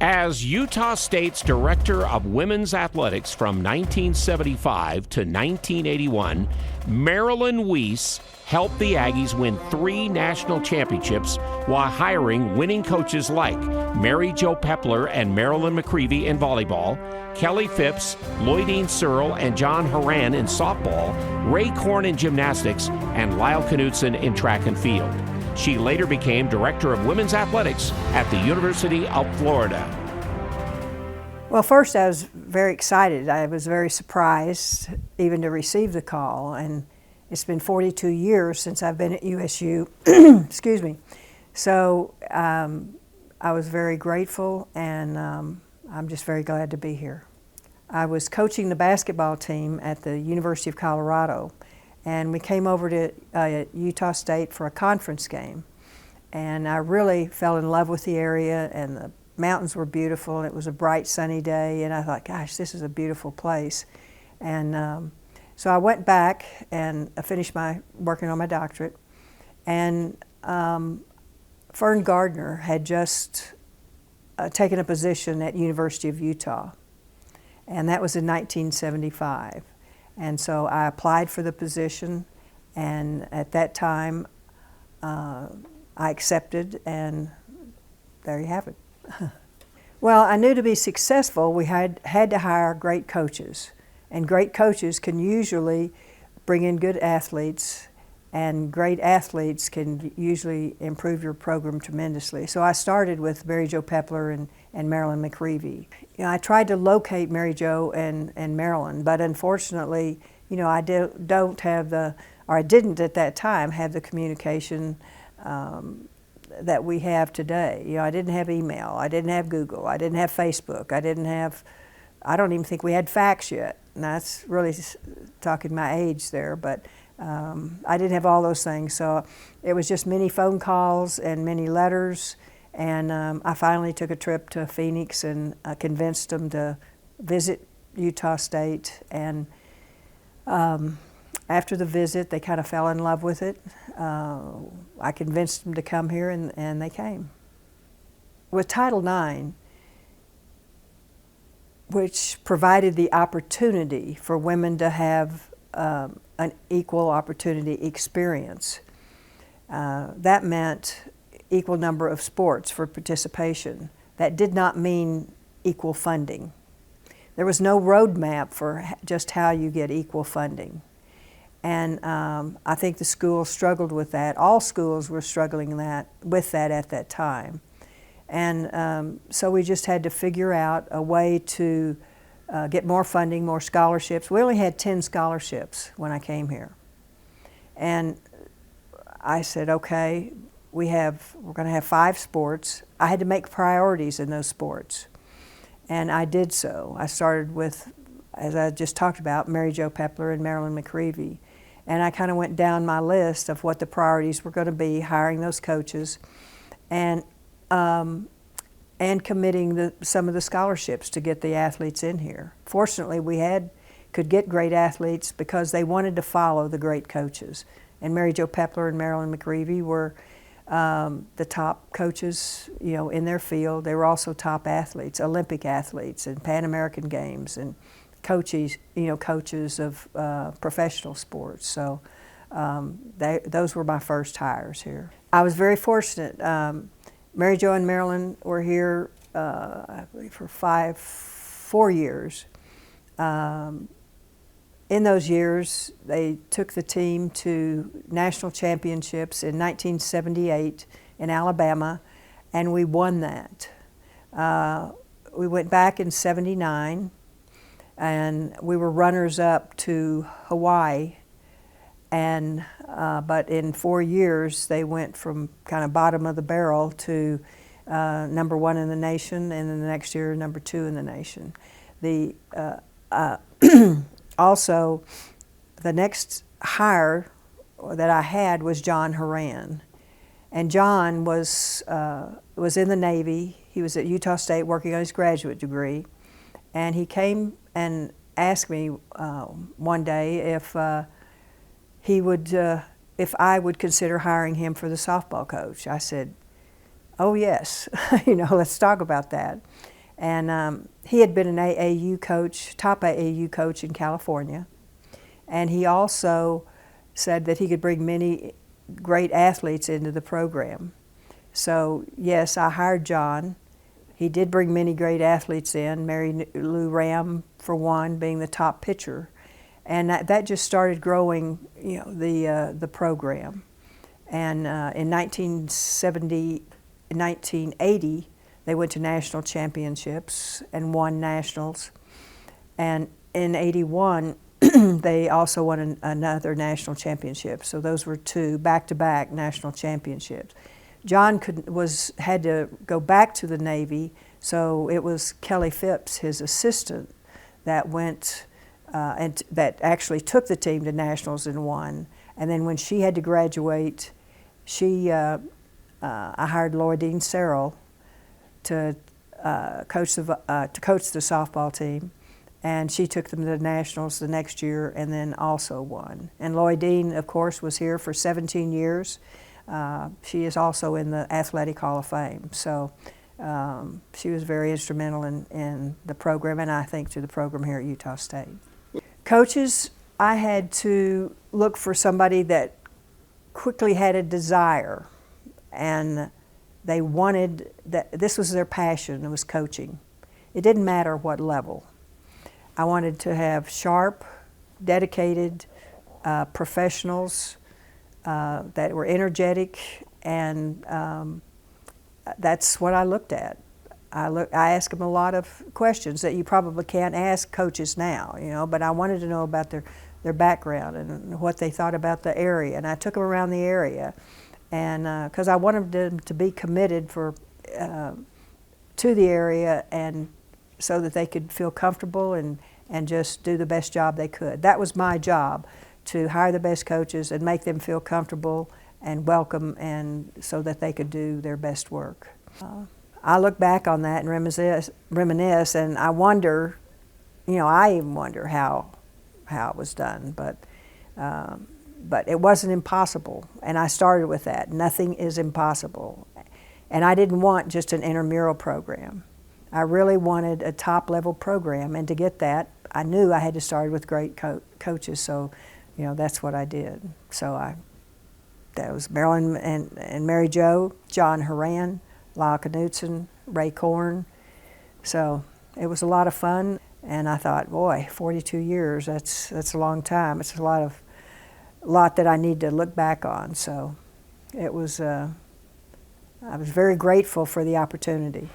As Utah State's Director of Women's Athletics from 1975 to 1981, Marilyn Weiss helped the Aggies win 3 national championships while hiring winning coaches like Mary Jo Peppler and Marilyn McReavy in volleyball, Kelly Phipps, Lloydene Searle, and John Horan in softball, Ray Korn in gymnastics, and Lyle Knudson in track and field. She later became Director of Women's Athletics at the University of Florida. Well, first I was very excited. I was very surprised even to receive the call, and it's been 42 years since I've been at USU, excuse me. So I was very grateful, and I'm just very glad to be here. I was coaching the basketball team at the University of Colorado, and we came over to Utah State for a conference game. And I really fell in love with the area, and the mountains were beautiful, and it was a bright sunny day, and I thought, gosh, this is a beautiful place. And so I went back and I finished working on my doctorate, and Fern Gardner had just taken a position at University of Utah, and that was in 1975. And so I applied for the position, and at that time I accepted, and there you have it. Well, I knew to be successful we had to hire great coaches, and great coaches can usually bring in good athletes, and great athletes can usually improve your program tremendously. So I started with Mary Jo Peppler and Marilyn McReavy. You know, I tried to locate Mary Jo and Marilyn, but unfortunately, you know, I don't have I didn't at that time have the communication that we have today. You know, I didn't have email, I didn't have Google, I didn't have Facebook, I don't even think we had fax yet. And that's really talking my age there, but I didn't have all those things. So it was just many phone calls and many letters, and I finally took a trip to Phoenix and convinced them to visit Utah State. And after the visit, they kind of fell in love with it. I convinced them to come here, and they came. With Title IX, which provided the opportunity for women to have an equal opportunity experience, that meant equal number of sports for participation. That did not mean equal funding. There was no roadmap for just how you get equal funding. And I think the school struggled with that. All schools were struggling with that at that time. And so we just had to figure out a way to get more funding, more scholarships. We only had 10 scholarships when I came here. And I said, okay, we're going to have 5 sports. I had to make priorities in those sports. And I did so. I started with, as I just talked about, Mary Jo Peppler and Marilyn McReavy. And I kind of went down my list of what the priorities were going to be, hiring those coaches, and committing some of the scholarships to get the athletes in here. Fortunately, we could get great athletes because they wanted to follow the great coaches. And Mary Jo Peppler and Marilyn McReavy were the top coaches, you know, in their field. They were also top athletes, Olympic athletes, and Pan American Games, and coaches of professional sports. So those were my first hires here. I was very fortunate. Mary Jo and Marilyn were here, I believe, for 4 years. In those years, they took the team to national championships in 1978 in Alabama, and we won that. We went back in '79, and we were runners-up to Hawaii. And but in 4 years, they went from kind of bottom of the barrel to number 1 in the nation, and then the next year, number 2 in the nation. Also, the next hire that I had was John Horan. And John was in the Navy. He was at Utah State working on his graduate degree. And he came and asked me one day if I would consider hiring him for the softball coach. I said, Oh yes, let's talk about that. And he had been an AAU coach, top AAU coach in California. And he also said that he could bring many great athletes into the program. So yes, I hired John. He did bring many great athletes in, Mary Lou Ram for one, being the top pitcher. And that just started growing, the program. And in 1980, they went to national championships and won nationals. And in 81, they also won another national championship. So those were two back-to-back national championships. John had to go back to the Navy, so it was Kelly Phipps, his assistant, that went and that actually took the team to nationals and won. And then when she had to graduate, I hired Lloydene Searle to coach the softball team, and she took them to the nationals the next year and then also won. And Lloydene, of course, was here for 17 years. She is also in the Athletic Hall of Fame. So she was very instrumental in the program, and I think to the program here at Utah State. Coaches, I had to look for somebody that quickly had a desire, and they wanted that. This was their passion. It was coaching. It didn't matter what level. I wanted to have sharp, dedicated professionals that were energetic, and that's what I looked at. I asked them a lot of questions that you probably can't ask coaches now, but I wanted to know about their background and what they thought about the area. And I took them around the area, and because I wanted them to be committed to the area, and so that they could feel comfortable and just do the best job they could. That was my job, to hire the best coaches and make them feel comfortable and welcome, and so that they could do their best work. I look back on that and reminisce, and I wonder, I even wonder how it was done, but it wasn't impossible, and I started with that. Nothing is impossible. And I didn't want just an intramural program. I really wanted a top-level program, and to get that, I knew I had to start with great coaches, so that's what I did. So that was Marilyn and Mary Jo, John Horan, Lyle Knudson, Ray Corn. So it was a lot of fun, and I thought, boy, 42 years, that's a long time. It's a lot that I need to look back on. So it was, I was very grateful for the opportunity.